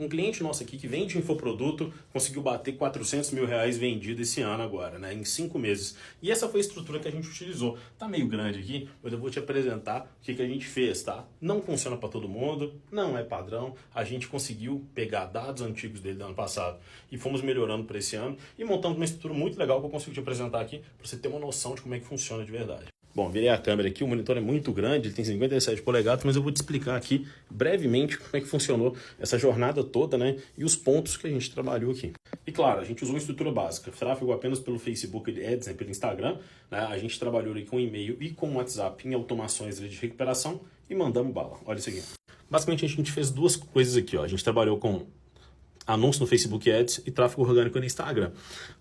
Um cliente nosso aqui que vende infoproduto conseguiu bater 400 mil reais vendido esse ano agora, né? Em 5 meses. E essa foi a estrutura que a gente utilizou. Tá meio grande aqui, mas eu vou te apresentar o que a gente fez, tá? Não funciona para todo mundo, não é padrão. A gente conseguiu pegar dados antigos dele do ano passado e fomos melhorando para esse ano e montamos uma estrutura muito legal que eu consigo te apresentar aqui para você ter uma noção de como é que funciona de verdade. Bom, virei a câmera aqui, o monitor é muito grande, ele tem 57 polegadas, mas eu vou te explicar aqui brevemente como é que funcionou essa jornada toda, né? E os pontos que a gente trabalhou aqui. E claro, a gente usou uma estrutura básica, tráfego apenas pelo Facebook Ads, né, pelo Instagram, né? A gente trabalhou ali com e-mail e com WhatsApp em automações de recuperação e mandamos bala. Olha isso aqui. Basicamente a gente fez duas coisas aqui, ó. A gente trabalhou com anúncio no Facebook Ads e tráfego orgânico no Instagram.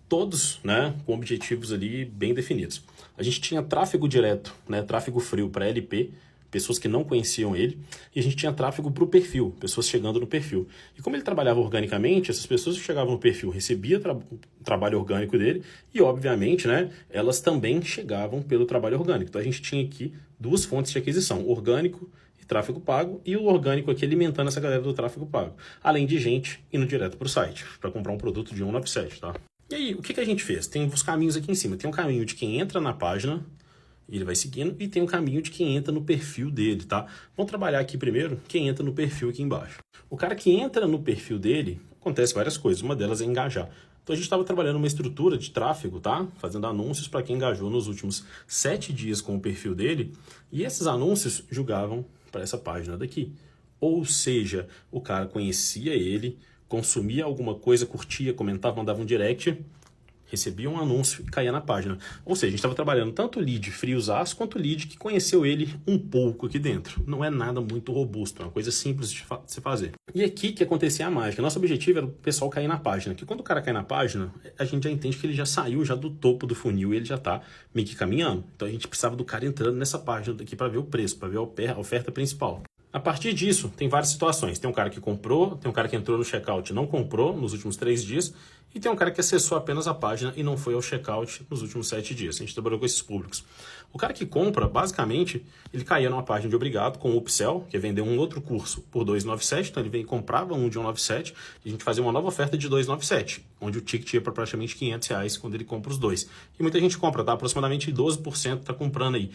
Todos, né, com objetivos ali bem definidos. A gente tinha tráfego direto, né, tráfego frio para LP, pessoas que não conheciam ele, e a gente tinha tráfego para o perfil, pessoas chegando no perfil. E como ele trabalhava organicamente, essas pessoas que chegavam no perfil recebiam o trabalho orgânico dele e, obviamente, né, elas também chegavam pelo trabalho orgânico. Então a gente tinha aqui duas fontes de aquisição, orgânico e tráfego pago, e o orgânico aqui alimentando essa galera do tráfego pago. Além de gente indo direto para o site, para comprar um produto de 197, tá? E aí, o que a gente fez? Tem os caminhos aqui em cima. Tem um caminho de quem entra na página, e ele vai seguindo, e tem um caminho de quem entra no perfil dele, tá? Vamos trabalhar aqui primeiro quem entra no perfil aqui embaixo. O cara que entra no perfil dele, acontece várias coisas, uma delas é engajar. Então a gente estava trabalhando uma estrutura de tráfego, tá? Fazendo anúncios para quem engajou nos últimos 7 dias com o perfil dele, e esses anúncios jogavam para essa página daqui. Ou seja, o cara conhecia ele, consumia alguma coisa, curtia, comentava, mandava um direct, recebia um anúncio e caía na página. Ou seja, a gente estava trabalhando tanto o lead friozaço quanto o lead que conheceu ele um pouco aqui dentro. Não é nada muito robusto, é uma coisa simples de se fazer. E aqui que acontecia a mágica. Nosso objetivo era o pessoal cair na página. Que quando o cara cai na página, a gente já entende que ele já saiu já do topo do funil e ele já está meio que caminhando. Então a gente precisava do cara entrando nessa página daqui para ver o preço, para ver a oferta principal. A partir disso, tem várias situações. Tem um cara que comprou, tem um cara que entrou no checkout e não comprou nos últimos 3 dias, e tem um cara que acessou apenas a página e não foi ao checkout nos últimos 7 dias. A gente trabalhou com esses públicos. O cara que compra, basicamente, ele caía numa página de obrigado com o upsell, que é vender um outro curso por 297, então ele comprava um de 197 e a gente fazia uma nova oferta de 297, onde o ticket ia para praticamente R$500 quando ele compra os dois. E muita gente compra, tá? Aproximadamente 12% está comprando aí,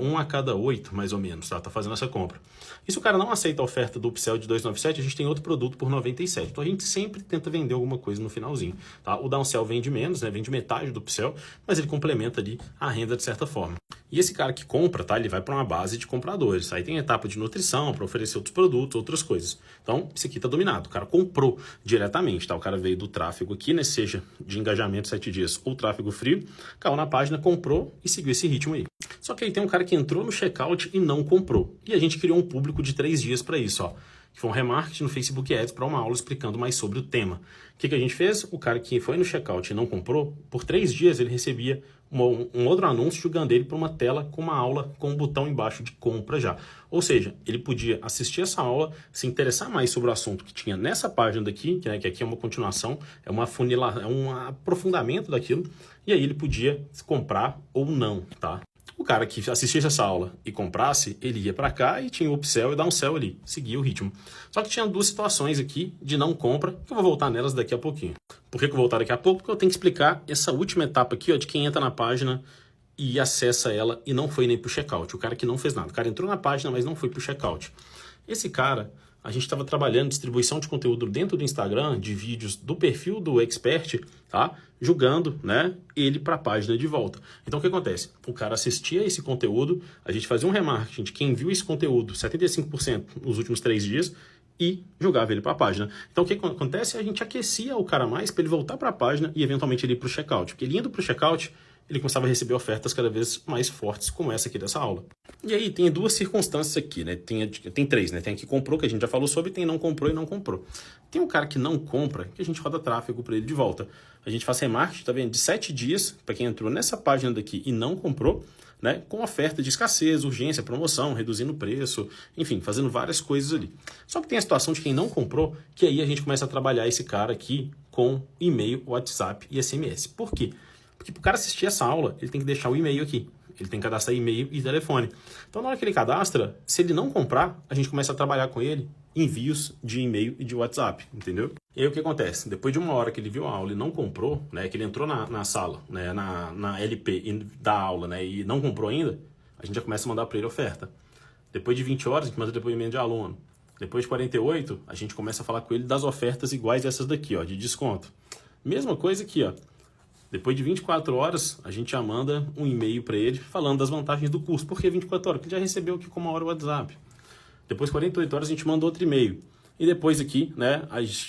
1 a cada 8, mais ou menos, tá fazendo essa compra. E se o cara não aceita a oferta do upsell de 297, a gente tem outro produto por 97. Então a gente sempre tenta vender alguma coisa no finalzinho, tá? O downsell vende menos, né? Vende metade do upsell, mas ele complementa ali a renda de certa forma. E esse cara que compra, tá? Ele vai para uma base de compradores. Aí tem etapa de nutrição para oferecer outros produtos, outras coisas. Então, isso aqui tá dominado. O cara comprou diretamente, tá? O cara veio do tráfego aqui, né? Seja de engajamento 7 dias ou tráfego frio, caiu na página, comprou e seguiu esse ritmo aí. Só que aí tem um cara que entrou no checkout e não comprou. E a gente criou um público de 3 dias para isso, ó. Que foi um remarketing no Facebook Ads para uma aula explicando mais sobre o tema. O que a gente fez? O cara que foi no checkout e não comprou, por 3 dias ele recebia um outro anúncio jogando ele para uma tela com uma aula com um botão embaixo de compra já. Ou seja, ele podia assistir essa aula, se interessar mais sobre o assunto que tinha nessa página daqui, que aqui é uma continuação, é um aprofundamento daquilo, e aí ele podia comprar ou não, tá? O cara que assistisse essa aula e comprasse, ele ia para cá e tinha o upsell e downsell ali, seguia o ritmo. Só que tinha 2 situações aqui de não compra, que eu vou voltar nelas daqui a pouquinho. Por que eu vou voltar daqui a pouco? Porque eu tenho que explicar essa última etapa aqui, ó, de quem entra na página e acessa ela e não foi nem pro checkout. O cara que não fez nada. O cara entrou na página, mas não foi pro checkout. Esse cara, a gente estava trabalhando distribuição de conteúdo dentro do Instagram, de vídeos do perfil do expert, tá? Julgando, né, ele para a página de volta. Então o que acontece? O cara assistia esse conteúdo, a gente fazia um remarketing de quem viu esse conteúdo, 75% nos últimos 3 dias, e jogava ele para a página. Então o que acontece? A gente aquecia o cara mais para ele voltar para a página e eventualmente ele ir para o checkout. Porque ele indo para o checkout, ele começava a receber ofertas cada vez mais fortes, como essa aqui dessa aula. E aí tem 2 circunstâncias aqui, né? Tem 3, né? Tem a que comprou, que a gente já falou sobre, tem não comprou e não comprou. Tem um cara que não compra, que a gente roda tráfego para ele de volta. A gente faz remarketing, tá vendo? De 7 dias, para quem entrou nessa página daqui e não comprou, né? Com oferta de escassez, urgência, promoção, reduzindo o preço, enfim, fazendo várias coisas ali. Só que tem a situação de quem não comprou, que aí a gente começa a trabalhar esse cara aqui com e-mail, WhatsApp e SMS. Por quê? Porque para o cara assistir essa aula, ele tem que deixar o e-mail aqui. Ele tem que cadastrar e-mail e telefone. Então, na hora que ele cadastra, se ele não comprar, a gente começa a trabalhar com ele envios de e-mail e de WhatsApp, entendeu? E aí o que acontece? Depois de uma hora que ele viu a aula e não comprou, né, que ele entrou na sala, né, na LP da aula, né, e não comprou ainda, a gente já começa a mandar para ele oferta. Depois de 20 horas, a gente manda depoimento de aluno. Depois de 48, a gente começa a falar com ele das ofertas iguais a essas daqui, ó, de desconto. Mesma coisa aqui, ó. Depois de 24 horas, a gente já manda um e-mail para ele falando das vantagens do curso. Por que 24 horas? Porque ele já recebeu aqui com uma hora o WhatsApp. Depois de 48 horas, a gente manda outro e-mail. E depois aqui, né,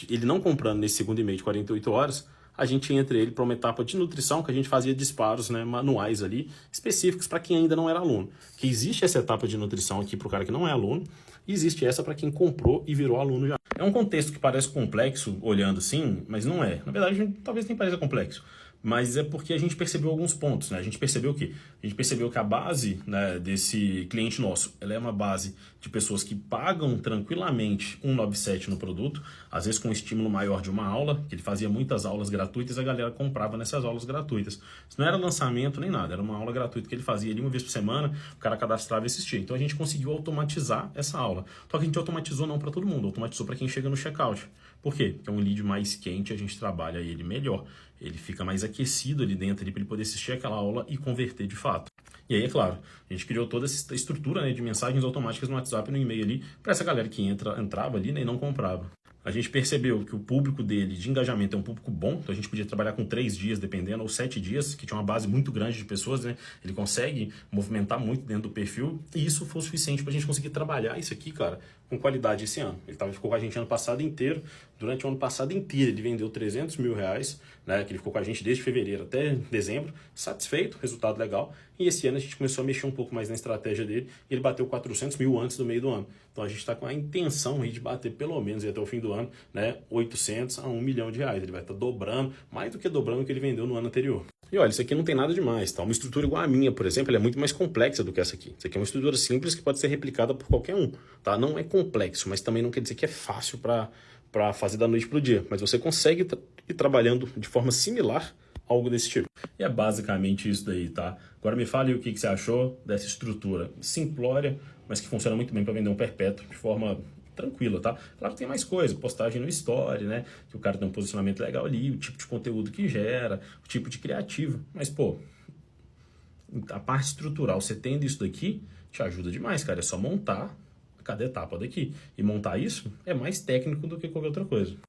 ele não comprando nesse segundo e-mail de 48 horas, a gente entra ele para uma etapa de nutrição que a gente fazia disparos, né, manuais ali, específicos para quem ainda não era aluno. Que existe essa etapa de nutrição aqui para o cara que não é aluno, e existe essa para quem comprou e virou aluno já. É um contexto que parece complexo, olhando assim, mas não é. Na verdade, talvez nem pareça complexo. Mas é porque a gente percebeu alguns pontos, né? A gente percebeu o quê? A gente percebeu que a base, né, desse cliente nosso, ela é uma base de pessoas que pagam tranquilamente 197 no produto, às vezes com um estímulo maior de uma aula, que ele fazia muitas aulas gratuitas, a galera comprava nessas aulas gratuitas. Isso não era lançamento nem nada, era uma aula gratuita que ele fazia ali uma vez por semana, o cara cadastrava e assistia. Então a gente conseguiu automatizar essa aula. Só que a gente automatizou não para todo mundo, automatizou para quem chega no checkout. Por quê? Porque é um lead mais quente, a gente trabalha ele melhor. Ele fica mais aquecido ali dentro para ele poder assistir aquela aula e converter de fato. E aí, é claro, a gente criou toda essa estrutura, né, de mensagens automáticas no WhatsApp e no e-mail ali para essa galera que entrava ali, né, e não comprava. A gente percebeu que o público dele de engajamento é um público bom, então a gente podia trabalhar com 3 dias, dependendo, ou 7 dias, que tinha uma base muito grande de pessoas, né? Ele consegue movimentar muito dentro do perfil, e isso foi o suficiente para a gente conseguir trabalhar isso aqui, cara, com qualidade esse ano. Ele ficou com a gente ano passado inteiro, durante o ano passado inteiro ele vendeu 300 mil reais, né? Que ele ficou com a gente desde fevereiro até dezembro, satisfeito, resultado legal, e esse ano a gente começou a mexer um pouco mais na estratégia dele, e ele bateu 400 mil antes do meio do ano. Então a gente está com a intenção aí de bater pelo menos até o fim do ano, né, 800 a 1 milhão de reais. Ele vai estar dobrando, mais do que dobrando o que ele vendeu no ano anterior. E olha, isso aqui não tem nada demais, tá? Uma estrutura igual a minha, por exemplo, ela é muito mais complexa do que essa aqui. Isso aqui é uma estrutura simples que pode ser replicada por qualquer um, tá? Não é complexo, mas também não quer dizer que é fácil para fazer da noite para o dia. Mas você consegue ir trabalhando de forma similar algo desse tipo. E é basicamente isso daí, tá? Agora me fale o que você achou dessa estrutura simplória, mas que funciona muito bem para vender um perpétuo de forma tranquila, tá? Claro que tem mais coisa, postagem no story, né? Que o cara tem um posicionamento legal ali, o tipo de conteúdo que gera, o tipo de criativo. Mas, pô, a parte estrutural, você tendo isso daqui, te ajuda demais, cara. É só montar cada etapa daqui. E montar isso é mais técnico do que qualquer outra coisa.